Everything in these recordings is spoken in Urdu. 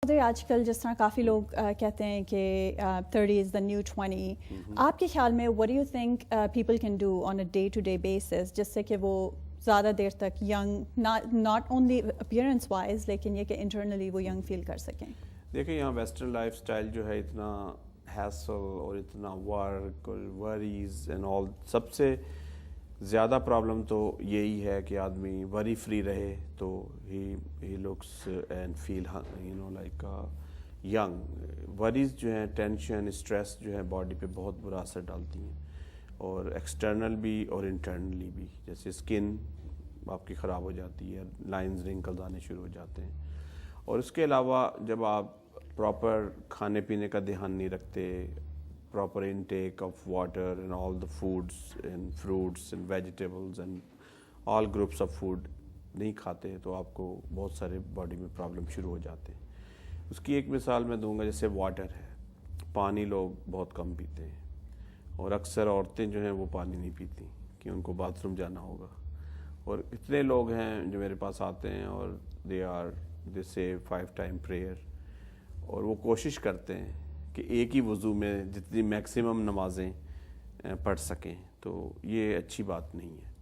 آج کل جس طرح کافی لوگ کہتے ہیں کہ 30 از دا نیو 20. آپ کے خیال میں what do you think people can do on a day to day basis جس سے کہ وہ زیادہ دیر تک young not only appearance wise لیکن یہ کہ انٹرنلی وہ ینگ فیل کر سکیں؟ دیکھیں یہاں ویسٹرن لائف اسٹائل جو ہے اتنا ہیسل اور اتنا ورک اور وریز اینڈ آل، سب سے زیادہ پرابلم تو یہی ہے کہ آدمی وری فری رہے تو ہی looks and feel like young. Worries جو ہیں، ٹینشن، اسٹریس جو ہے باڈی پہ بہت برا اثر ڈالتی ہیں، اور ایکسٹرنل بھی اور انٹرنلی بھی. جیسے اسکن آپ کی خراب ہو جاتی ہے، لائنز رنکلز آنے شروع ہو جاتے ہیں. اور اس کے علاوہ جب آپ پراپر کھانے پینے کا دھیان نہیں رکھتے، proper intake of water and all the foods and fruits and vegetables and all groups of food نہیں کھاتے تو آپ کو بہت سارے باڈی میں پرابلم شروع ہو جاتے ہیں. اس کی ایک مثال میں دوں گا، جیسے واٹر ہے، پانی لوگ بہت کم پیتے ہیں، اور اکثر عورتیں جو ہیں وہ پانی نہیں پیتی کہ ان کو باتھ روم جانا ہوگا. اور اتنے لوگ ہیں جو میرے پاس آتے ہیں اور they say 5 time prayer، اور وہ کوشش کرتے ہیں کہ ایک ہی وضو میں جتنی میکسیمم نمازیں پڑھ سکیں. تو یہ اچھی بات نہیں ہے.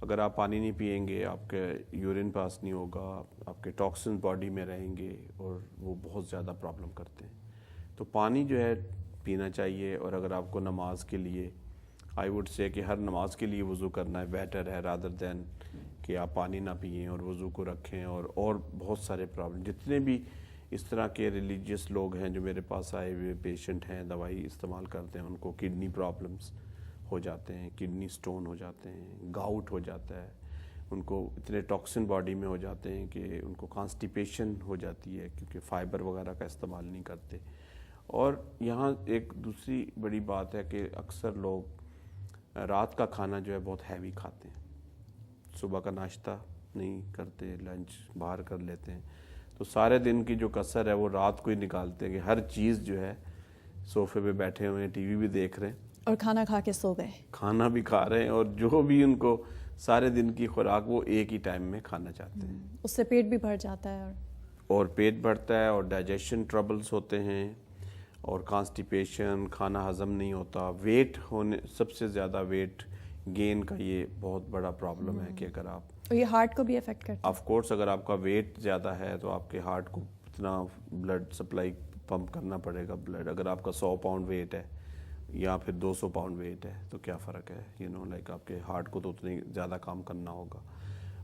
اگر آپ پانی نہیں پئیں گے، آپ کے یورین پاس نہیں ہوگا، آپ کے ٹاکسن باڈی میں رہیں گے اور وہ بہت زیادہ پرابلم کرتے ہیں. تو پانی جو ہے پینا چاہیے. اور اگر آپ کو نماز کے لیے آئی ووڈ سے کہ ہر نماز کے لیے وضو کرنا ہے بیٹر ہے رادر دین کہ آپ پانی نہ پئیں اور وضو کو رکھیں. اور بہت سارے پرابلم، جتنے بھی اس طرح کے ریلیجیس لوگ ہیں جو میرے پاس آئے ہوئے پیشنٹ ہیں، دوائی استعمال کرتے ہیں، ان کو کڈنی پرابلمس ہو جاتے ہیں، کڈنی سٹون ہو جاتے ہیں، گاؤٹ ہو جاتا ہے، ان کو اتنے ٹاکسن باڈی میں ہو جاتے ہیں کہ ان کو کانسٹیپیشن ہو جاتی ہے کیونکہ فائبر وغیرہ کا استعمال نہیں کرتے. اور یہاں ایک دوسری بڑی بات ہے کہ اکثر لوگ رات کا کھانا جو ہے بہت ہیوی کھاتے ہیں، صبح کا ناشتہ نہیں کرتے، لنچ باہر کر لیتے ہیں. تو سارے دن کی جو کسر ہے وہ رات کو ہی نکالتے ہیں کہ ہر چیز جو ہے صوفے پہ بیٹھے ہوئے ہیں، ٹی وی بھی دیکھ رہے ہیں اور کھانا کھا کے سو گئے، کھانا بھی کھا رہے ہیں، اور جو بھی ان کو سارے دن کی خوراک وہ ایک ہی ٹائم میں کھانا چاہتے ہیں. اس سے پیٹ بھی بھر جاتا ہے اور پیٹ بڑھتا ہے، اور ڈائجیشن ٹربلز ہوتے ہیں، اور کانسٹیپیشن، کھانا ہضم نہیں ہوتا. ویٹ ہونے، سب سے زیادہ ویٹ گین کا یہ بہت بڑا پرابلم ہے کہ اگر آپ، اور یہ ہارٹ کو بھی افیکٹ کرتا ہے. آف کورس اگر آپ کا ویٹ زیادہ ہے تو آپ کے ہارٹ کو اتنا بلڈ سپلائی پمپ کرنا پڑے گا بلڈ. اگر آپ کا 100 پاؤنڈ ویٹ ہے یا پھر 200 پاؤنڈ ویٹ ہے تو کیا فرق ہے، لائک آپ کے ہارٹ کو تو اتنی زیادہ کام کرنا ہوگا.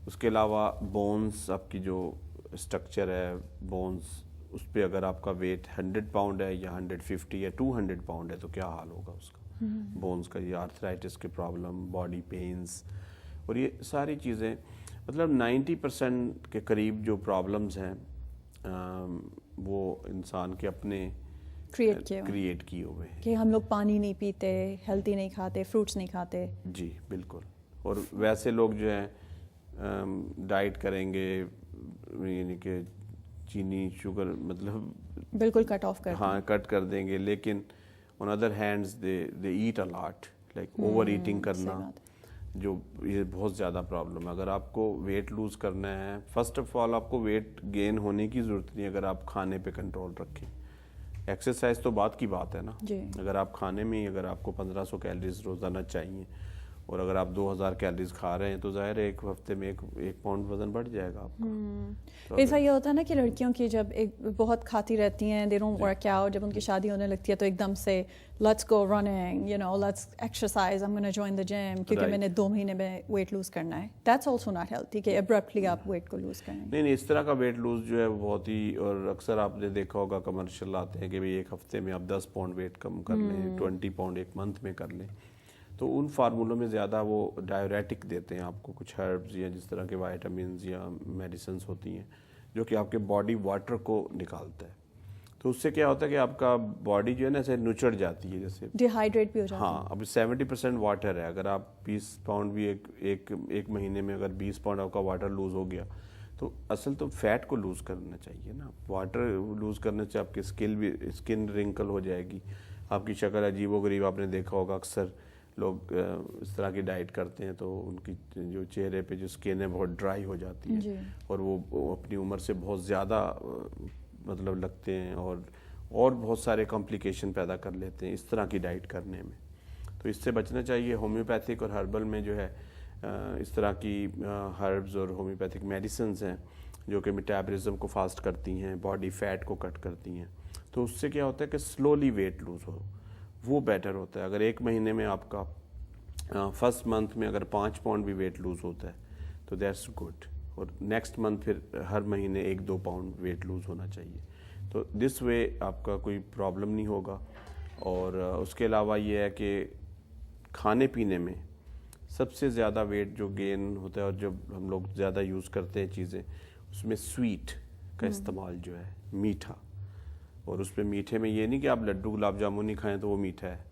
اس کے علاوہ بونز، آپ کی جو اسٹرکچر ہے بونز، اس پہ اگر آپ کا ویٹ 100 پاؤنڈ ہے یا 150 یا 200 پاؤنڈ ہے تو کیا حال ہوگا اس کا، بونز کا. یہ آرتھرائٹس کے پرابلم، باڈی پینز، اور یہ ساری چیزیں، مطلب 90% کے قریب جو پرابلمز ہیں وہ انسان کے اپنے کریٹ کیے ہوئے ہیں. کہ ہم لوگ پانی نہیں پیتے، ہیلتھی نہیں کھاتے، فروٹس نہیں کھاتے. جی بالکل. اور ویسے لوگ جو ہیں ڈائٹ کریں گے، یعنی کہ چینی شوگر مطلب بالکل کٹ آف کر، ہاں کٹ کر دیں گے، لیکن on other hands they eat a lot, like overeating کرنا، جو یہ بہت زیادہ پرابلم ہے. اگر آپ کو ویٹ لوز کرنا ہے، فرسٹ آف آل آپ کو ویٹ گین ہونے کی ضرورت نہیں اگر آپ کھانے پہ کنٹرول رکھیں. ایکسرسائز تو بات کی بات ہے نا. اگر آپ کھانے میں، اگر آپ کو 1500 کیلریز روزانہ چاہیے اور اگر آپ 2000 کیلریز کھا رہے ہیں تو ظاہر ہے ایک ہفتے میں ایک پاؤنڈ وزن بڑھ جائے گا آپ کا. ایسا یہ ہوتا ہے نا کہ لڑکیوں کی جب ایک بہت کھاتی رہتی ہیں، دے ڈونٹ ورک آؤٹ، جب ان کی شادی ہونے لگتی ہے تو ایک دم سے let's go running, let's exercise, I am gonna join the gym, کیونکہ میں نے 2 مہینے میں ویٹ لوز کرنا ہے. دیٹس آلسو ناٹ ہیلتھی کہ ابرپٹلی آپ ویٹ کو لوز کریں. نہیں، اس طرح کا ویٹ لوز جو ہے بہت ہی، اور اکثر آپ نے دیکھا ہوگا کمرشل آتے ہیں کہ بھئی ایک ہفتے میں آپ 10 پاؤنڈ ویٹ کم کر لیں، 20 پاؤنڈ ایک منتھ میں کر لیں. تو ان فارمولوں میں زیادہ وہ ڈائیوریٹک دیتے ہیں آپ کو، کچھ ہربز یا جس طرح کے وائٹامنز یا میڈیسنز ہوتی ہیں جو کہ آپ کے باڈی واٹر کو نکالتا ہے. تو اس سے کیا ہوتا ہے کہ آپ کا باڈی جو ہے نا ایسے نچڑ جاتی ہے، جیسے ڈی ہائیڈریٹ بھی ہو جاتی ہے. ہاں، اب 70% واٹر ہے. اگر آپ 20 پاؤنڈ بھی ایک مہینے میں اگر 20 پاؤنڈ آپ کا واٹر لوز ہو گیا تو اصل تو فیٹ کو لوز کرنا چاہیے نا. واٹر لوز کرنے سے آپ کی اسکن رنکل ہو جائے گی، آپ کی شکل عجیب و غریب. آپ نے دیکھا ہوگا اکثر لوگ اس طرح کی ڈائٹ کرتے ہیں تو ان کی جو چہرے پہ جو اسکن ہے بہت ڈرائی ہو جاتی ہے، اور وہ اپنی عمر سے بہت زیادہ مطلب لگتے ہیں اور بہت سارے کمپلیکیشن پیدا کر لیتے ہیں اس طرح کی ڈائٹ کرنے میں. تو اس سے بچنا چاہیے. ہومیوپیتھک اور ہربل میں جو ہے اس طرح کی ہربز اور ہومیوپیتھک میڈیسنز ہیں جو کہ میٹابولزم کو فاسٹ کرتی ہیں, باڈی فیٹ کو کٹ کرتی ہیں. تو اس سے کیا ہوتا ہے کہ سلولی ویٹ لوز ہو, وہ بیٹر ہوتا ہے. اگر 1 مہینے میں آپ کا فرسٹ منتھ میں اگر 5 پاؤنڈ بھی ویٹ لوز ہوتا ہے تو دیٹس گڈ, اور نیکسٹ منتھ پھر ہر مہینے 1-2 پاؤنڈ ویٹ لوز ہونا چاہیے. تو دس وے آپ کا کوئی پرابلم نہیں ہوگا. اور اس کے علاوہ یہ ہے کہ کھانے پینے میں سب سے زیادہ ویٹ جو گین ہوتا ہے اور جب ہم لوگ زیادہ یوز کرتے ہیں چیزیں, اس میں سویٹ کا استعمال جو ہے, میٹھا. اور اس میں میٹھے میں یہ نہیں کہ آپ لڈو گلاب جامن نہیں کھائیں تو وہ میٹھا ہے,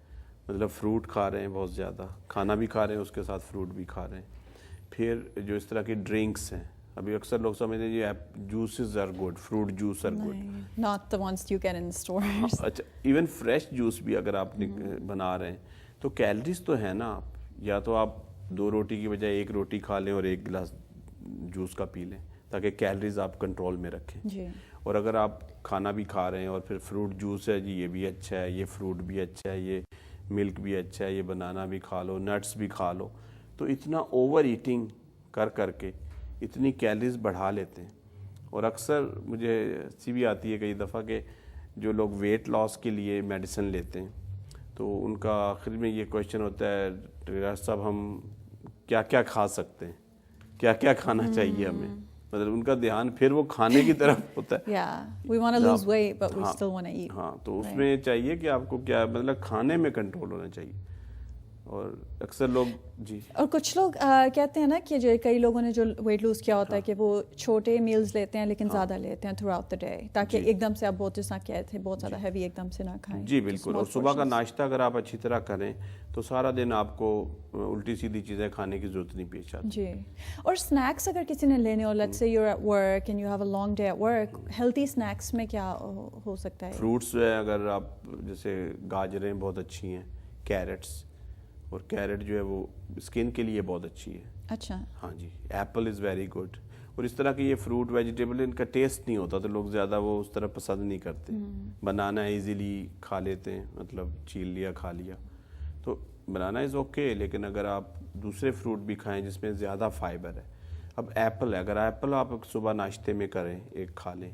مطلب فروٹ کھا رہے ہیں بہت زیادہ, کھانا بھی کھا رہے ہیں اس کے ساتھ فروٹ بھی کھا رہے ہیں. پھر جو اس طرح کی ڈرنکس ہیں, ابھی اکثر لوگ سمجھتے ہیں یہ juices are good, fruit juice are good, not the ones you get in stores. اچھا ایون فریش جوس بھی اگر آپ بنا رہے ہیں تو کیلریز تو ہے نا. آپ یا تو آپ 2 روٹی کی بجائے 1 روٹی کھا لیں اور 1 گلاس جوس کا پی لیں تاکہ کیلریز آپ کنٹرول میں رکھیں. جی. اور اگر آپ کھانا بھی کھا رہے ہیں اور پھر فروٹ جوس ہے جی یہ بھی اچھا ہے, یہ فروٹ بھی اچھا ہے, یہ ملک بھی اچھا ہے, یہ بنانا بھی کھا لو, نٹس بھی کھا لو, تو اتنا اوور ایٹنگ کر کے اتنی کیلریز بڑھا لیتے ہیں. اور اکثر مجھے ہنسی بھی آتی ہے کئی دفعہ کہ جو لوگ ویٹ لاس کے لیے میڈیسن لیتے ہیں تو ان کا آخر میں یہ کویشچن ہوتا ہے ڈاکٹر صاحب ہم کیا کیا کھا سکتے ہیں, کیا کیا کھانا چاہیے ہمیں, مطلب ان کا دھیان پھر وہ کھانے کی طرف ہوتا ہے. Yeah, we want to lose weight but we still want to eat. ہاں تو اس میں چاہیے کہ آپ کو کیا مطلب کھانے میں کنٹرول ہونا چاہیے. اور اکثر لوگ جی اور کچھ لوگ کہتے ہیں نا کہ جو کئی لوگوں نے جو ویٹ لوز کیا ہوتا ہے کہ وہ چھوٹے میلز لیتے ہیں لیکن زیادہ لیتے ہیں تھرو آؤٹ دا ڈے تاکہ ایک دم سے آپ بہت جس طرح کہے تھے بہت زیادہ ہیوی ایک دم سے نہ کھائیں. جی بالکل. اور صبح کا ناشتہ اگر آپ اچھی طرح کریں تو سارا دن آپ کو الٹی سیدھی چیزیں کھانے کی ضرورت نہیں پیش آتی. جی. اور اسنیکس اگر کسی نے لینے ہو, let's say you are at work and you have a long day at work, healthy snacks میں کیا ہو سکتا ہے؟ فروٹس جو ہے اگر آپ جیسے گاجریں بہت اچھی ہیں, کیرٹس, اور کیرٹ جو ہے وہ اسکن کے لیے بہت اچھی ہے. اچھا. ہاں جی. Apple is very good. اور اس طرح کے یہ فروٹ ویجیٹیبل ان کا ٹیسٹ نہیں ہوتا تو لوگ زیادہ وہ اس طرح پسند نہیں کرتے. بنانا ایزیلی کھا لیتے ہیں, مطلب چھیل لیا کھا لیا, تو بنانا از اوکے. لیکن اگر آپ دوسرے فروٹ بھی کھائیں جس میں زیادہ فائبر ہے, اب ایپل ہے, اگر ایپل آپ صبح ناشتے میں کریں, 1 کھا لیں,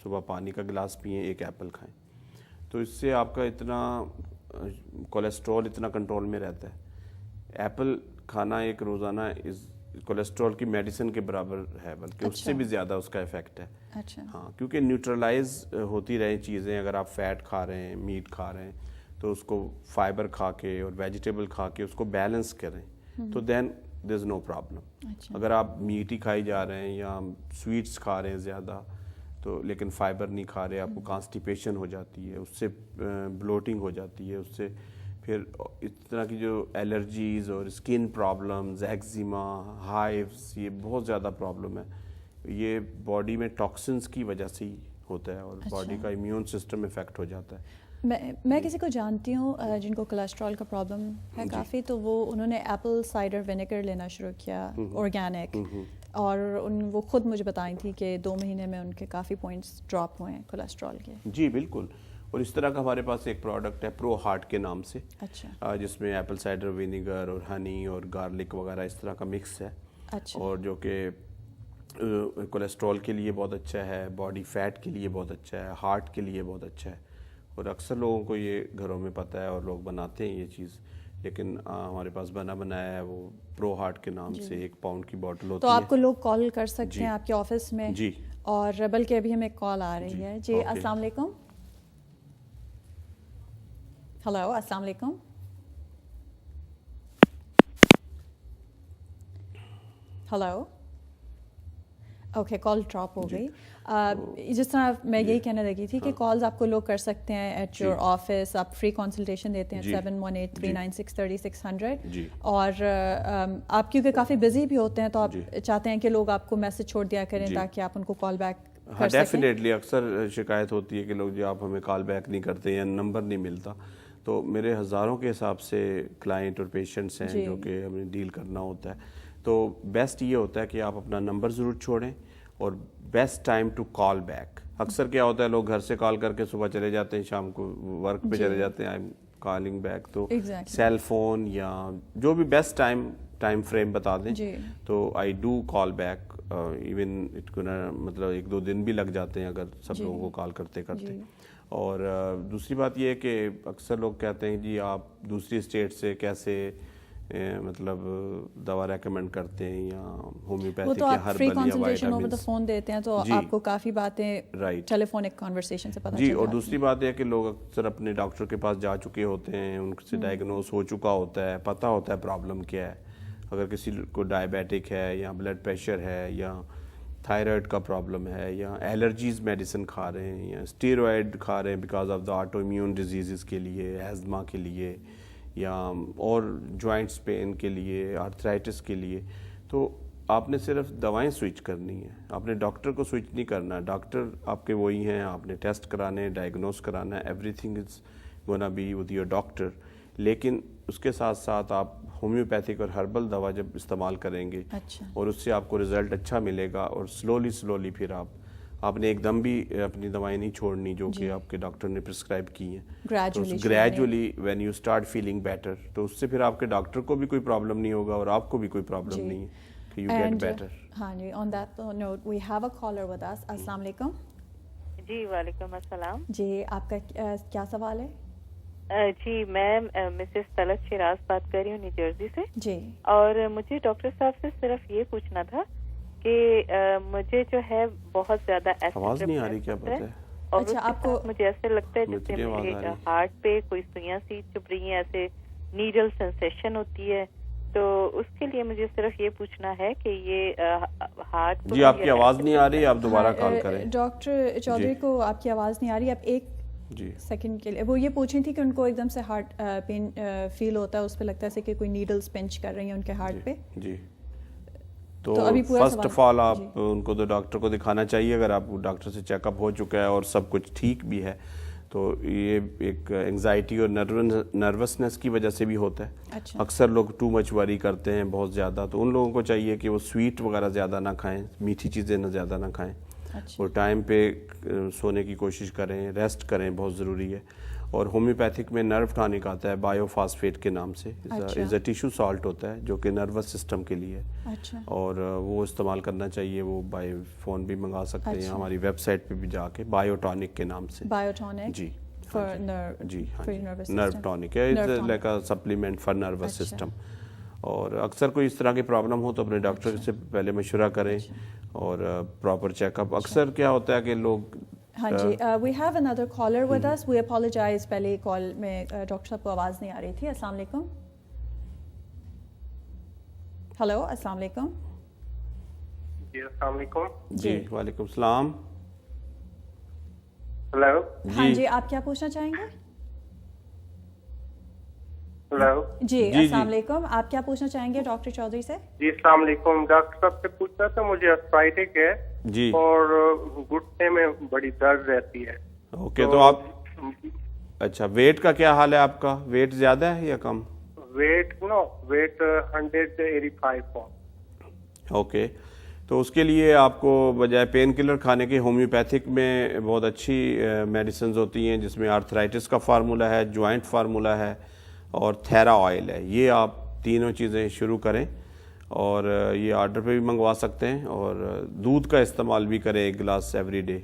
صبح پانی کا گلاس پئیں, 1 ایپل کھائیں, تو اس سے آپ کا اتنا کولیسٹرول اتنا کنٹرول میں رہتا ہے. ایپل کھانا ایک روزانہ کولیسٹرول کی میڈیسن کے برابر ہے, بلکہ اس سے بھی زیادہ اس کا افیکٹ ہے. اچھا. ہاں کیونکہ نیوٹرلائز ہوتی رہیں چیزیں. اگر آپ فیٹ کھا رہے ہیں, میٹ کھا رہے ہیں, تو اس کو فائبر کھا کے اور ویجیٹیبل کھا کے اس کو بیلنس کریں تو دین دیر از نو پرابلم. اگر آپ میٹ ہی کھائی جا رہے ہیں یا سویٹس کھا رہے ہیں زیادہ تو لیکن فائبر نہیں کھا رہے, آپ کو کانسٹیپیشن ہو جاتی ہے, اس سے بلوٹنگ ہو جاتی ہے, اس سے پھر اس طرح کی جو الرجیز اور اسکن پرابلمز, ایگزیما, ہائیوز, یہ بہت زیادہ پرابلم ہے. یہ باڈی میں ٹاکسنس کی وجہ سے ہی ہوتا ہے اور باڈی کا امیون سسٹم افیکٹ ہو جاتا ہے. میں کسی کو جانتی ہوں جن کو کولیسٹرول کا پرابلم ہے کافی, تو انہوں نے ایپل سائڈر ونیگر لینا شروع کیا آرگینک, اور وہ خود مجھے بتائی تھی کہ 2 مہینے میں ان کے کافی پوائنٹس ڈراپ ہوئے ہیں کولیسٹرول کے. جی بالکل. اور اس طرح کا ہمارے پاس ایک پروڈکٹ ہے پرو ہارٹ کے نام سے. اچھا. جس میں ایپل سائڈر ونیگر اور ہنی اور گارلک وغیرہ اس طرح کا مکس ہے. اچھا. اور جو کہ کولیسٹرول کے لیے بہت اچھا ہے, باڈی فیٹ کے لیے بہت اچھا ہے, ہارٹ کے لیے بہت اچھا ہے. اور اکثر لوگوں کو یہ گھروں میں پتہ ہے اور لوگ بناتے ہیں یہ چیز, لیکن ہمارے پاس بنایا ہے وہ پرو ہارٹ کے نام سے. 1 پاؤنڈ کی بوٹل ہوتی ہے. تو آپ کو لوگ کال کر سکتے ہیں آپ کے آفس میں. جی. اور بلکہ ابھی ہمیں کال آ رہی ہے. جی السلام علیکم. ہلو السلام علیکم. ہلو. اوکے, کال ڈراپ ہو گئی. جس طرح میں یہی کہنے لگی تھی کہ کالز آپ کو لوگ کر سکتے ہیں ایٹ یور آفس. آپ فری کنسلٹیشن دیتے ہیں 7183963600. اور آپ کیونکہ کافی بزی بھی ہوتے ہیں تو آپ چاہتے ہیں کہ لوگ آپ کو میسج چھوڑ دیا کریں تاکہ آپ ان کو کال بیک کر سکیں. ڈیفینیٹلی. اکثر شکایت ہوتی ہے کہ لوگ جو آپ ہمیں کال بیک نہیں کرتے یا نمبر نہیں ملتا. تو میرے ہزاروں کے حساب سے کلائنٹ اور پیشنٹس ہیں جو کہ ہمیں ڈیل کرنا ہوتا ہے. تو بیسٹ یہ ہوتا ہے کہ آپ اپنا نمبر ضرور چھوڑیں اور best time to call back. اکثر کیا ہوتا ہے لوگ گھر سے کال کر کے صبح چلے جاتے ہیں, شام کو ورک پہ چلے جاتے ہیں, آئی ایم کالنگ بیک, تو سیل فون یا جو بھی بیسٹ ٹائم فریم بتا دیں تو I do call back, even it کو مطلب 1-2 دن بھی لگ جاتے ہیں اگر سب لوگوں کو کال کرتے کرتے. اور دوسری بات یہ ہے کہ اکثر لوگ کہتے ہیں جی آپ دوسری اسٹیٹ سے کیسے مطلب دوا ریکمینڈ کرتے ہیں یا ہومیوپیتھک یا ہربل یا وائٹامنس فون دیتے ہیں تو آپ کو کافی باتیں ٹیلی فونک کنورسیشن سے پتہ چل جاتی ہیں. اور دوسری بات یہ ہے کہ لوگ اکثر اپنے ڈاکٹر کے پاس جا چکے ہوتے ہیں, ان سے ڈائگنوز ہو چکا ہوتا ہے, پتہ ہوتا ہے پرابلم کیا ہے. اگر کسی کو ڈائبیٹک ہے یا بلڈ پریشر ہے یا تھائرائڈ کا پرابلم ہے یا الرجیز میڈیسن کھا رہے ہیں یا اسٹیرائڈ کھا رہے ہیں because of the auto immune diseases کے لیے, ایزما کے لیے یا اور جوائنٹس پین کے لیے, آرتھرائٹس کے لیے, تو آپ نے صرف دوائیں سوئچ کرنی ہیں, آپ نے ڈاکٹر کو سوئچ نہیں کرنا. ڈاکٹر آپ کے وہی ہیں, آپ نے ٹیسٹ کرانے, ڈائگنوز کرانا ہے, everything is gonna be with your doctor. لیکن اس کے ساتھ ساتھ آپ ہومیوپیتھک اور ہربل دوا جب استعمال کریں گے اور اس سے آپ کو رزلٹ اچھا ملے گا, اور سلولی پھر آپ نے ایک دم بھی اپنی دوائیں نہیں چھوڑنی جو کہ آپ کے ڈاکٹر نے پرسکرائب کی ہیں. Gradually when you start feeling better, تو اس سے پھر آپ کے ڈاکٹر کو بھی کوئی پرابلم نہیں ہوگا اور آپ کو بھی کوئی پرابلم نہیں ہے کہ یو گیٹ بیٹر. ہاں جی, on that note we have a caller with us. السلام علیکم. جی وعلیکم السلام. جی آپ کا کیا سوال ہے؟ جی میں مسز طلعت شیراز بات کر رہی ہوں نیو جرسی سے. جی, اور مجھے ڈاکٹر صاحب سے صرف یہ پوچھنا تھا کہ مجھے جو ہے بہت زیادہ آواز نہیں آ رہی, کیا بات ہے؟ اور آپ کو مجھے ایسے لگتا ہے جیسے میرے ہارٹ پہ کوئی سوئیاں سی چبھ رہی ہیں, ایسے نیڈل سینسیشن ہوتی ہے, تو اس کے لیے مجھے صرف یہ پوچھنا ہے کہ یہ ہارٹ. جی آپ کی آواز نہیں آ رہی, آپ دوبارہ کال کریں. ڈاکٹر چودھری کو آپ کی آواز نہیں آ رہی, آپ ایک سیکنڈ کے لیے. وہ یہ پوچھ رہی تھی کہ ان کو ایک دم سے ہارٹ پین فیل ہوتا ہے, اس پہ لگتا ہے کہ کوئی نیڈلز پنچ کر رہی ہیں ان کے ہارٹ پہ. جی, تو فرسٹ آف آل آپ ان کو تو ڈاکٹر کو دکھانا چاہیے. اگر آپ ڈاکٹر سے چیک اپ ہو چکا ہے اور سب کچھ ٹھیک بھی ہے تو یہ ایک انگزائٹی اور نروسنس کی وجہ سے بھی ہوتا ہے. اکثر لوگ ٹو مچ وری کرتے ہیں بہت زیادہ, تو ان لوگوں کو چاہیے کہ وہ سویٹ وغیرہ زیادہ نہ کھائیں, میٹھی چیزیں نہ زیادہ نہ کھائیں, اور ٹائم پہ سونے کی کوشش کریں, ریسٹ کریں, بہت ضروری ہے. اور ہومیوپیتھک میں نرو ٹانک آتا ہے بایو فاسفیٹ کے نام سے, از اے ٹیشو سالٹ ہوتا ہے جو کہ نروس سسٹم کے لیے ہے, اور وہ استعمال کرنا چاہیے. وہ بائی فون بھی منگا سکتے ہیں, ہماری ویب سائٹ پہ بھی جا کے بایو ٹانک کے نام سے. بایو ٹانک جی جی نرو ٹانک ہے, is like a supplement for nervous system. اور اکثر کوئی اس طرح کی پرابلم ہو تو اپنے ڈاکٹر سے پہلے مشورہ کریں اور پراپر چیک اپ. اکثر کیا ہوتا ہے کہ لوگ. ہاں جی, we have another caller with us. We apologise, پہلے کال میں ڈاکٹر صاحب کو آواز نہیں آ رہی تھی. السلام علیکم. ہلو, السلام علیکم. جی السلام علیکم. جی وعلیکم السلام. ہلو. ہاں جی, آپ کیا پوچھنا چاہیں گے؟ ہلو. جی السلام علیکم, آپ کیا پوچھنا چاہیں گے ڈاکٹر چودھری سے؟ جی السلام علیکم. ڈاکٹر صاحب سے پوچھنا تھا, مجھے آرتھرائٹس ہے جی, اور گھٹنے میں بڑی درد رہتی ہے. اوکے, تو آپ اچھا ویٹ کا کیا حال ہے آپ کا؟ ویٹ زیادہ ہے یا کم؟ Wait 185 pound. اوکے, تو اس کے لیے آپ کو بجائے پین کلر کھانے کے ہومیوپیتھک میں بہت اچھی میڈیسنز ہوتی ہیں جس میں آرتھرائٹس کا فارمولہ ہے, جوائنٹ فارمولہ ہے اور تھیرا آئل ہے. یہ آپ تینوں چیزیں شروع کریں, اور یہ آرڈر پہ بھی منگوا سکتے ہیں, اور دودھ کا استعمال بھی کریں 1 گلاس ایوری ڈے.